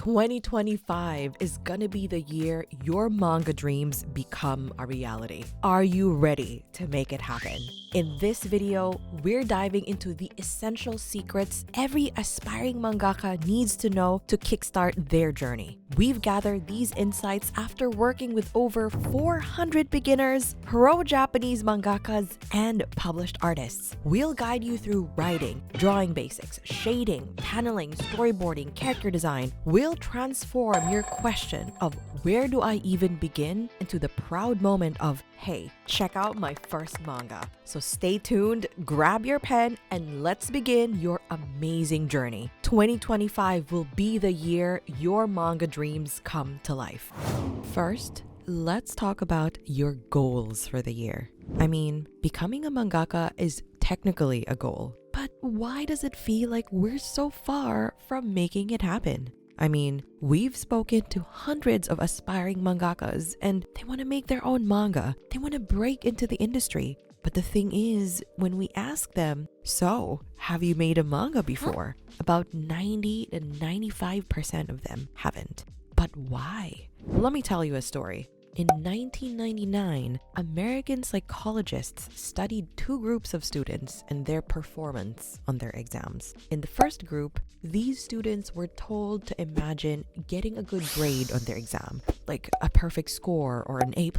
2025 is gonna be the year your manga dreams become a reality. Are you ready to make it happen? In this video, we're diving into the essential secrets every aspiring mangaka needs to know to kickstart their journey. We've gathered these insights after working with over 400 beginners, pro Japanese mangakas, and published artists. We'll guide you through writing, drawing basics, shading, paneling, storyboarding, character design. We'll transform your question of where do I even begin into the proud moment of, hey, check out my first manga. So stay tuned, grab your pen, and let's begin your amazing journey. 2025 will be the year your manga dreams come to life. First, let's talk about your goals for the year. I mean, becoming a mangaka is technically a goal, but why does it feel like we're so far from making it happen? I mean, we've spoken to hundreds of aspiring mangakas and they want to make their own manga. They want to break into the industry. But the thing is, when we ask them, so, have you made a manga before? About 90 to 95% of them haven't. But why? Let me tell you a story. In 1999, American psychologists studied two groups of students and their performance on their exams. In the first group, these students were told to imagine getting a good grade on their exam, like a perfect score or an A+.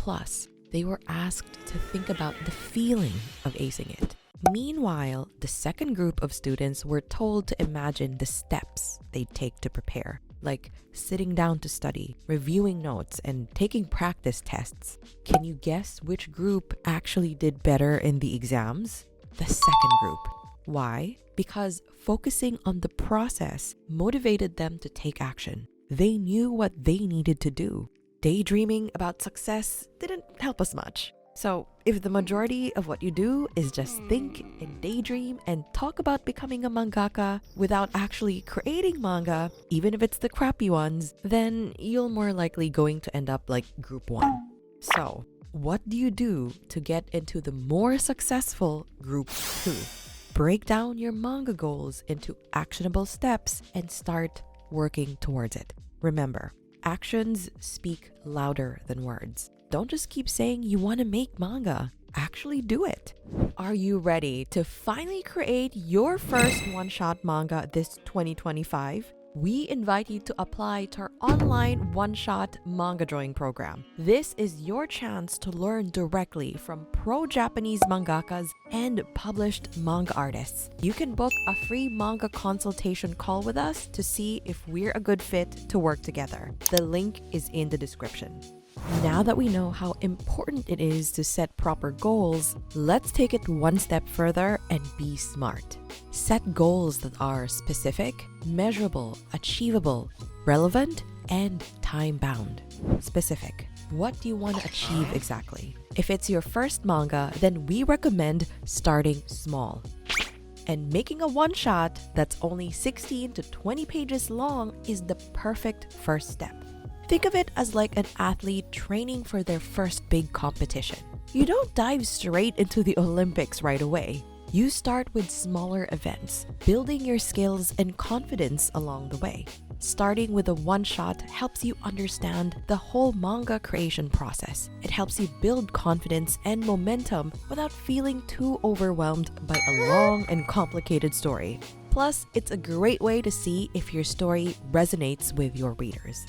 They were asked to think about the feeling of acing it. Meanwhile, the second group of students were told to imagine the steps they'd take to prepare, like sitting down to study, reviewing notes, and taking practice tests. Can you guess which group actually did better in the exams? The second group. Why? Because focusing on the process motivated them to take action. They knew what they needed to do. Daydreaming about success didn't help us much. So, if the majority of what you do is just think and daydream and talk about becoming a mangaka without actually creating manga, even if it's the crappy ones, then you're more likely going to end up like group 1. So, what do you do to get into the more successful group 2? Break down your manga goals into actionable steps and start working towards it. Remember, actions speak louder than words. Don't just keep saying you want to make manga. Actually do it. Are you ready to finally create your first one-shot manga this 2025? We invite you to apply to our online one-shot manga drawing program. This is your chance to learn directly from pro Japanese mangakas and published manga artists. You can book a free manga consultation call with us to see if we're a good fit to work together. The link is in the description. Now that we know how important it is to set proper goals, let's take it one step further and be smart. Set goals that are specific, measurable, achievable, relevant, and time-bound. Specific. What do you want to achieve exactly? If it's your first manga, then we recommend starting small. And making a one-shot that's only 16 to 20 pages long is the perfect first step. Think of it as like an athlete training for their first big competition. You don't dive straight into the Olympics right away. You start with smaller events, building your skills and confidence along the way. Starting with a one-shot helps you understand the whole manga creation process. It helps you build confidence and momentum without feeling too overwhelmed by a long and complicated story. Plus, it's a great way to see if your story resonates with your readers.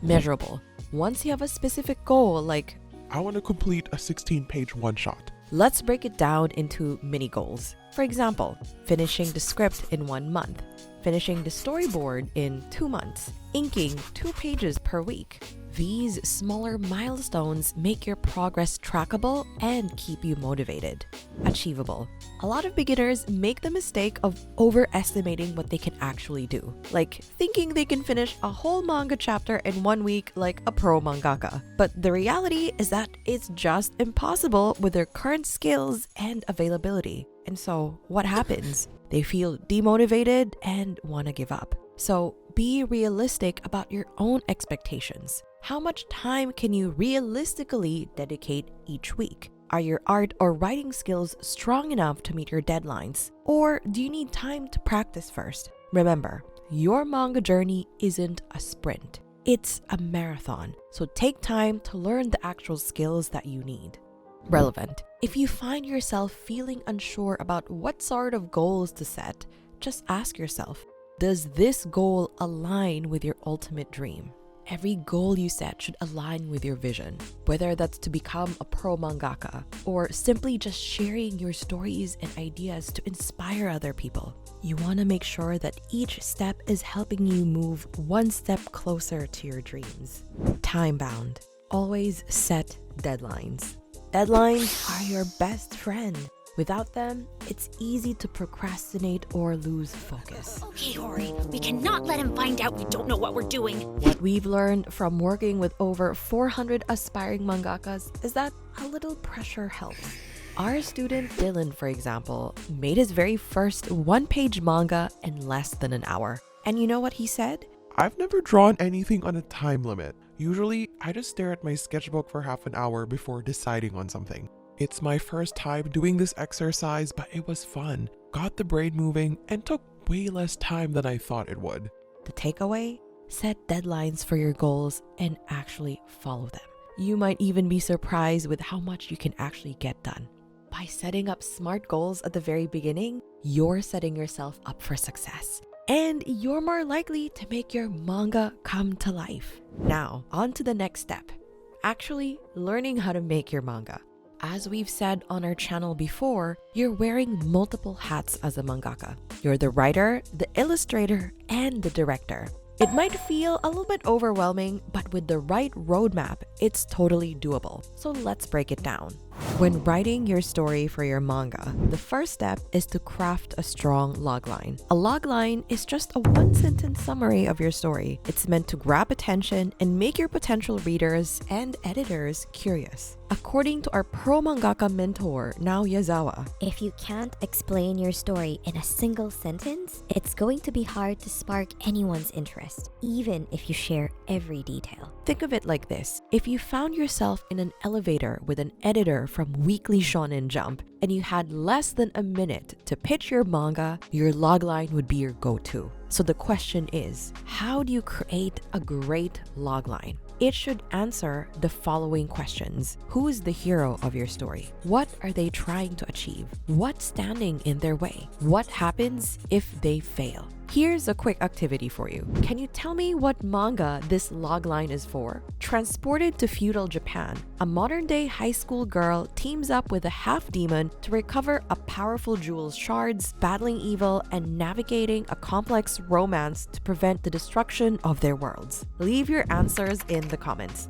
Measurable. Once you have a specific goal like, I want to complete a 16-page one-shot. Let's break it down into mini goals. For example, finishing the script in 1 month, finishing the storyboard in 2 months, inking 2 pages per week. These smaller milestones make your progress trackable and keep you motivated. Achievable. A lot of beginners make the mistake of overestimating what they can actually do, like thinking they can finish a whole manga chapter in 1 week like a pro mangaka. But the reality is that it's just impossible with their current skills and availability. And so what happens? They feel demotivated and want to give up. So be realistic about your own expectations. How much time can you realistically dedicate each week? Are your art or writing skills strong enough to meet your deadlines? Or do you need time to practice first? Remember, your manga journey isn't a sprint. It's a marathon, so take time to learn the actual skills that you need. Relevant. If you find yourself feeling unsure about what sort of goals to set, just ask yourself, does this goal align with your ultimate dream? Every goal you set should align with your vision, whether that's to become a pro mangaka or simply just sharing your stories and ideas to inspire other people. You want to make sure that each step is helping you move one step closer to your dreams. Time-bound. Always set deadlines. Deadlines are your best friend. Without them, it's easy to procrastinate or lose focus. Okay, Hori, we cannot let him find out we don't know what we're doing. What we've learned from working with over 400 aspiring mangakas is that a little pressure helps. Our student Dylan, for example, made his very first one-page manga in less than an hour. And you know what he said? I've never drawn anything on a time limit. Usually, I just stare at my sketchbook for half an hour before deciding on something. It's my first time doing this exercise, but it was fun, got the brain moving, and took way less time than I thought it would. The takeaway? Set deadlines for your goals and actually follow them. You might even be surprised with how much you can actually get done. By setting up smart goals at the very beginning, you're setting yourself up for success. And you're more likely to make your manga come to life. Now, on to the next step. Actually, learning how to make your manga. As we've said on our channel before, you're wearing multiple hats as a mangaka. You're the writer, the illustrator, and the director. It might feel a little bit overwhelming, but with the right roadmap, it's totally doable. So let's break it down. When writing your story for your manga, the first step is to craft a strong logline. A logline is just a one-sentence summary of your story. It's meant to grab attention and make your potential readers and editors curious. According to our pro mangaka mentor, Nao Yazawa, if you can't explain your story in a single sentence, it's going to be hard to spark anyone's interest, even if you share every detail. Think of it like this. If you found yourself in an elevator with an editor from Weekly Shonen Jump and you had less than a minute to pitch your manga, your logline would be your go-to. So the question is, how do you create a great logline? It should answer the following questions. Who is the hero of your story? What are they trying to achieve? What's standing in their way? What happens if they fail? Here's a quick activity for you. Can you tell me what manga this logline is for? Transported to feudal Japan, a modern-day high school girl teams up with a half-demon to recover a powerful jewel's shards, battling evil, and navigating a complex romance to prevent the destruction of their worlds. Leave your answers in the comments.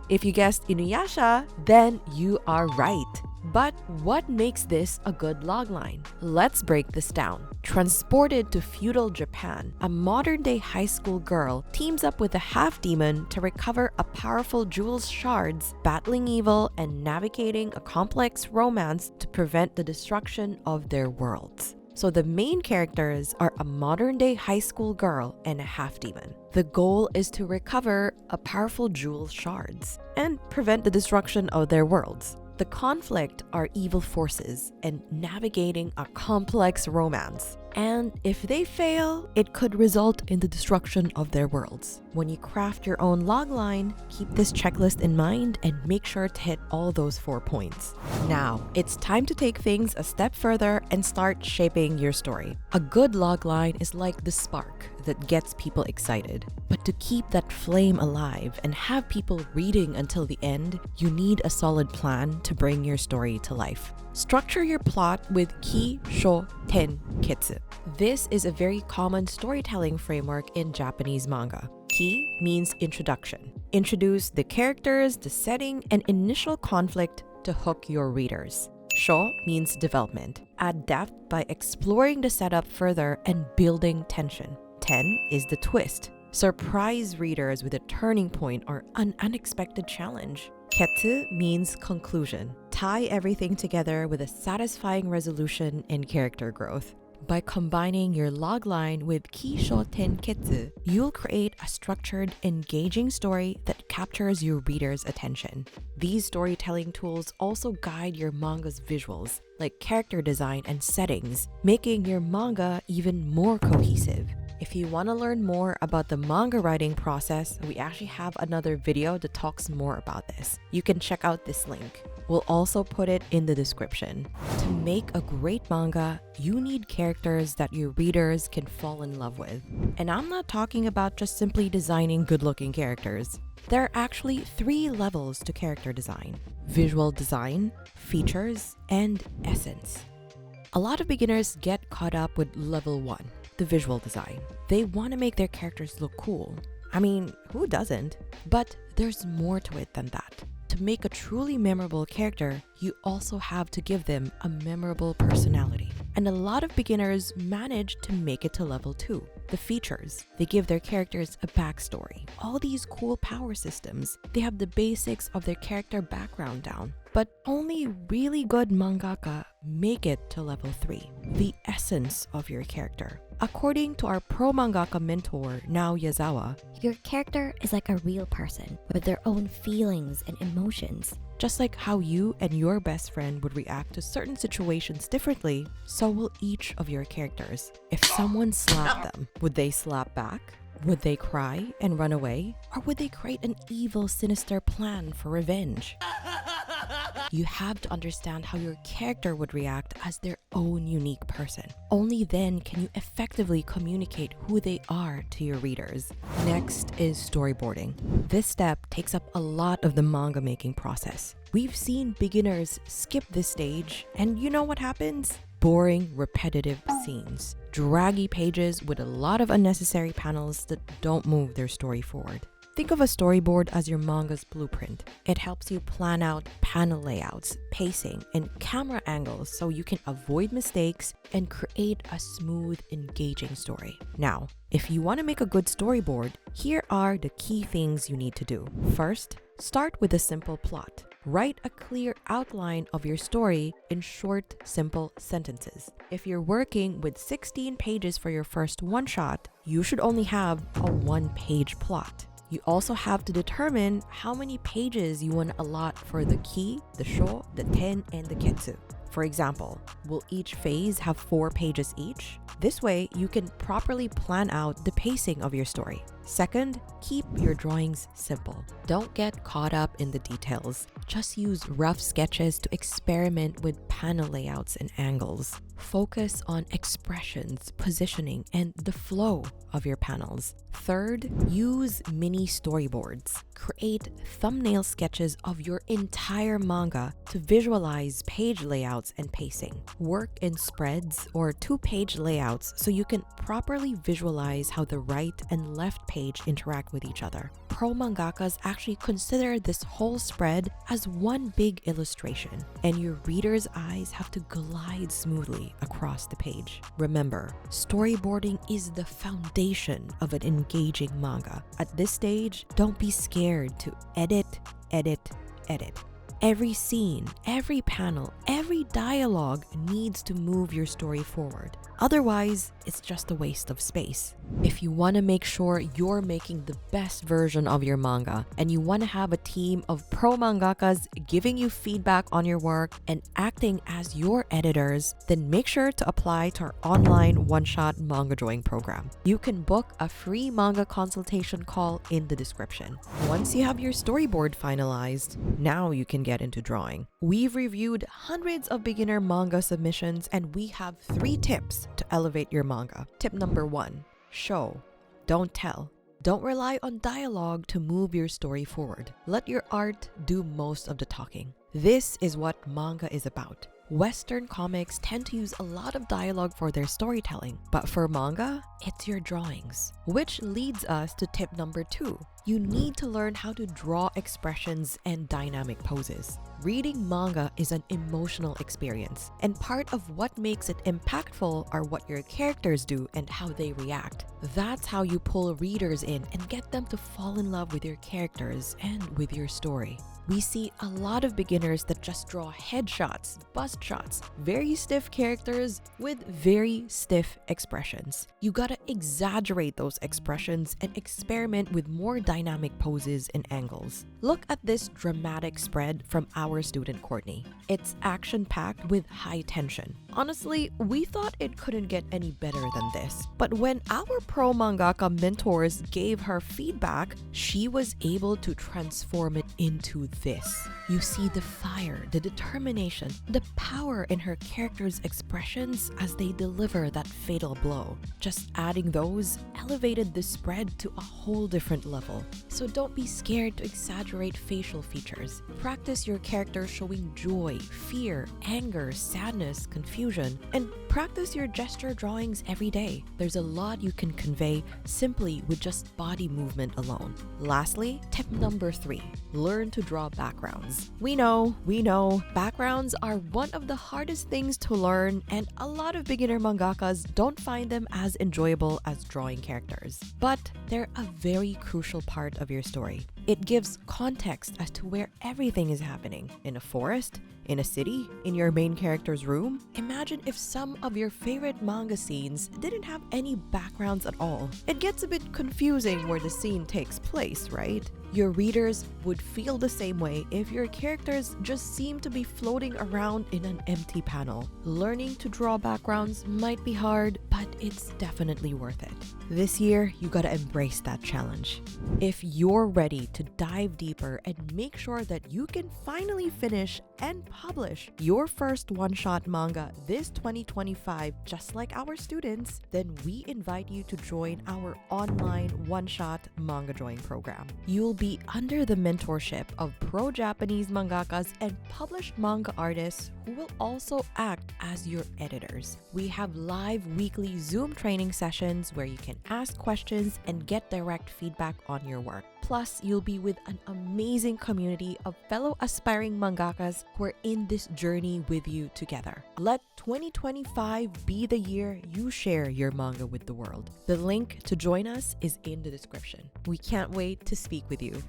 If you guessed Inuyasha, then you are right. But what makes this a good logline? Let's break this down. Transported to feudal Japan, a modern-day high school girl teams up with a half-demon to recover a powerful jewel's shards, battling evil, and navigating a complex romance to prevent the destruction of their worlds. So the main characters are a modern-day high school girl and a half-demon. The goal is to recover a powerful jewel's shards and prevent the destruction of their worlds. The conflict are evil forces and navigating a complex romance. And if they fail, it could result in the destruction of their worlds. When you craft your own logline, keep this checklist in mind and make sure to hit all those 4 points. Now, it's time to take things a step further and start shaping your story. A good logline is like the spark that gets people excited. But to keep that flame alive and have people reading until the end, you need a solid plan to bring your story to life. Structure your plot with Ki, Sho, Ten, Kitsu. This is a very common storytelling framework in Japanese manga. Ki means introduction. Introduce the characters, the setting, and initial conflict to hook your readers. Sho means development. Add depth by exploring the setup further and building tension. Ten is the twist. Surprise readers with a turning point or an unexpected challenge. Ketsu means conclusion. Tie everything together with a satisfying resolution and character growth. By combining your logline with Kisho Tenketsu, you'll create a structured, engaging story that captures your reader's attention. These storytelling tools also guide your manga's visuals, like character design and settings, making your manga even more cohesive. If you want to learn more about the manga writing process, we actually have another video that talks more about this. You can check out this link. We'll also put it in the description. To make a great manga, you need characters that your readers can fall in love with. And I'm not talking about just simply designing good-looking characters. There are actually 3 levels to character design: visual design, features, and essence. A lot of beginners get caught up with level 1, the visual design. They want to make their characters look cool. I mean, who doesn't? But there's more to it than that. To make a truly memorable character, you also have to give them a memorable personality. And a lot of beginners manage to make it to level 2, the features. They give their characters a backstory. All these cool power systems, they have the basics of their character background down. But only really good mangaka make it to level 3, the essence of your character. According to our pro mangaka mentor, Nao Yazawa, Your character is like a real person with their own feelings and emotions. just like how you and your best friend would react to certain situations differently, so will each of your characters. If someone slapped them, would they slap back? Would they cry and run away? Or would they create an evil, sinister plan for revenge? You have to understand how your character would react as their own unique person. Only then can you effectively communicate who they are to your readers. Next is storyboarding. This step takes up a lot of the manga making process. We've seen beginners skip this stage, and you know what happens? Boring, repetitive scenes. Draggy pages with a lot of unnecessary panels that don't move their story forward. Think of a storyboard as your manga's blueprint. It helps you plan out panel layouts, pacing, and camera angles so you can avoid mistakes and create a smooth, engaging story. Now, if you want to make a good storyboard, here are the key things you need to do. First, start with a simple plot. Write a clear outline of your story in short, simple sentences. If you're working with 16 pages for your first one-shot, you should only have a 1-page plot. You also have to determine how many pages you want to allot for the ki, the sho, the ten, and the ketsu. For example, will each phase have 4 pages each? This way, you can properly plan out the pacing of your story. Second, keep your drawings simple. Don't get caught up in the details. Just use rough sketches to experiment with panel layouts and angles. Focus on expressions, positioning, and the flow of your panels. Third, use mini storyboards. Create thumbnail sketches of your entire manga to visualize page layouts and pacing. Work in spreads or 2-page layouts so you can properly visualize how the right and left page interact with each other. Pro mangakas actually consider this whole spread as one big illustration, and your reader's eyes have to glide smoothly across the page. Remember, storyboarding is the foundation of an engaging manga. At this stage, don't be scared to edit. Every scene, every panel, every dialogue needs to move your story forward. Otherwise, it's just a waste of space. If you want to make sure you're making the best version of your manga, and you want to have a team of pro mangakas giving you feedback on your work and acting as your editors, then make sure to apply to our online one-shot manga drawing program. You can book a free manga consultation call in the description. Once you have your storyboard finalized, now you can get into drawing. We've reviewed hundreds of beginner manga submissions, and we have 3 tips to elevate your manga. Tip number 1, show, don't tell. Don't rely on dialogue to move your story forward. Let your art do most of the talking. This is what manga is about. Western comics tend to use a lot of dialogue for their storytelling, but for manga, it's your drawings. Which leads us to tip number 2. You need to learn how to draw expressions and dynamic poses. Reading manga is an emotional experience, and part of what makes it impactful are what your characters do and how they react. That's how you pull readers in and get them to fall in love with your characters and with your story. We see a lot of beginners that just draw headshots, bust shots, very stiff characters with very stiff expressions. You gotta exaggerate those expressions and experiment with more dynamic poses and angles. Look at this dramatic spread from our student Courtney. It's action-packed with high tension. Honestly, we thought it couldn't get any better than this. But when our pro mangaka mentors gave her feedback, she was able to transform it into this. You see the fire, the determination, the power in her character's expressions as they deliver that fatal blow. Just adding those elevated the spread to a whole different level. So don't be scared to exaggerate facial features. Practice your character showing joy, fear, anger, sadness, confusion, and practice your gesture drawings every day. There's a lot you can convey simply with just body movement alone. Lastly, tip number 3, learn to draw backgrounds. We know, backgrounds are one of the hardest things to learn, and a lot of beginner mangakas don't find them as enjoyable as drawing characters. But they're a very crucial part of your story. It gives context as to where everything is happening. In a forest, in a city, in your main character's room. Imagine if some of your favorite manga scenes didn't have any backgrounds at all. It gets a bit confusing where the scene takes place, right? Your readers would feel the same way if your characters just seem to be floating around in an empty panel. Learning to draw backgrounds might be hard, but it's definitely worth it. This year, you gotta embrace that challenge. If you're ready to dive deeper and make sure that you can finally finish and publish your first one-shot manga this 2025, just like our students, then we invite you to join our online one-shot manga drawing program. You'll be under the mentorship of pro-Japanese mangakas and published manga artists who will also act as your editors. We have live weekly Zoom training sessions where you can ask questions and get direct feedback on your work. Plus, you'll be with an amazing community of fellow aspiring mangakas who are in this journey with you together. Let 2025 be the year you share your manga with the world. The link to join us is in the description. We can't wait to speak with you.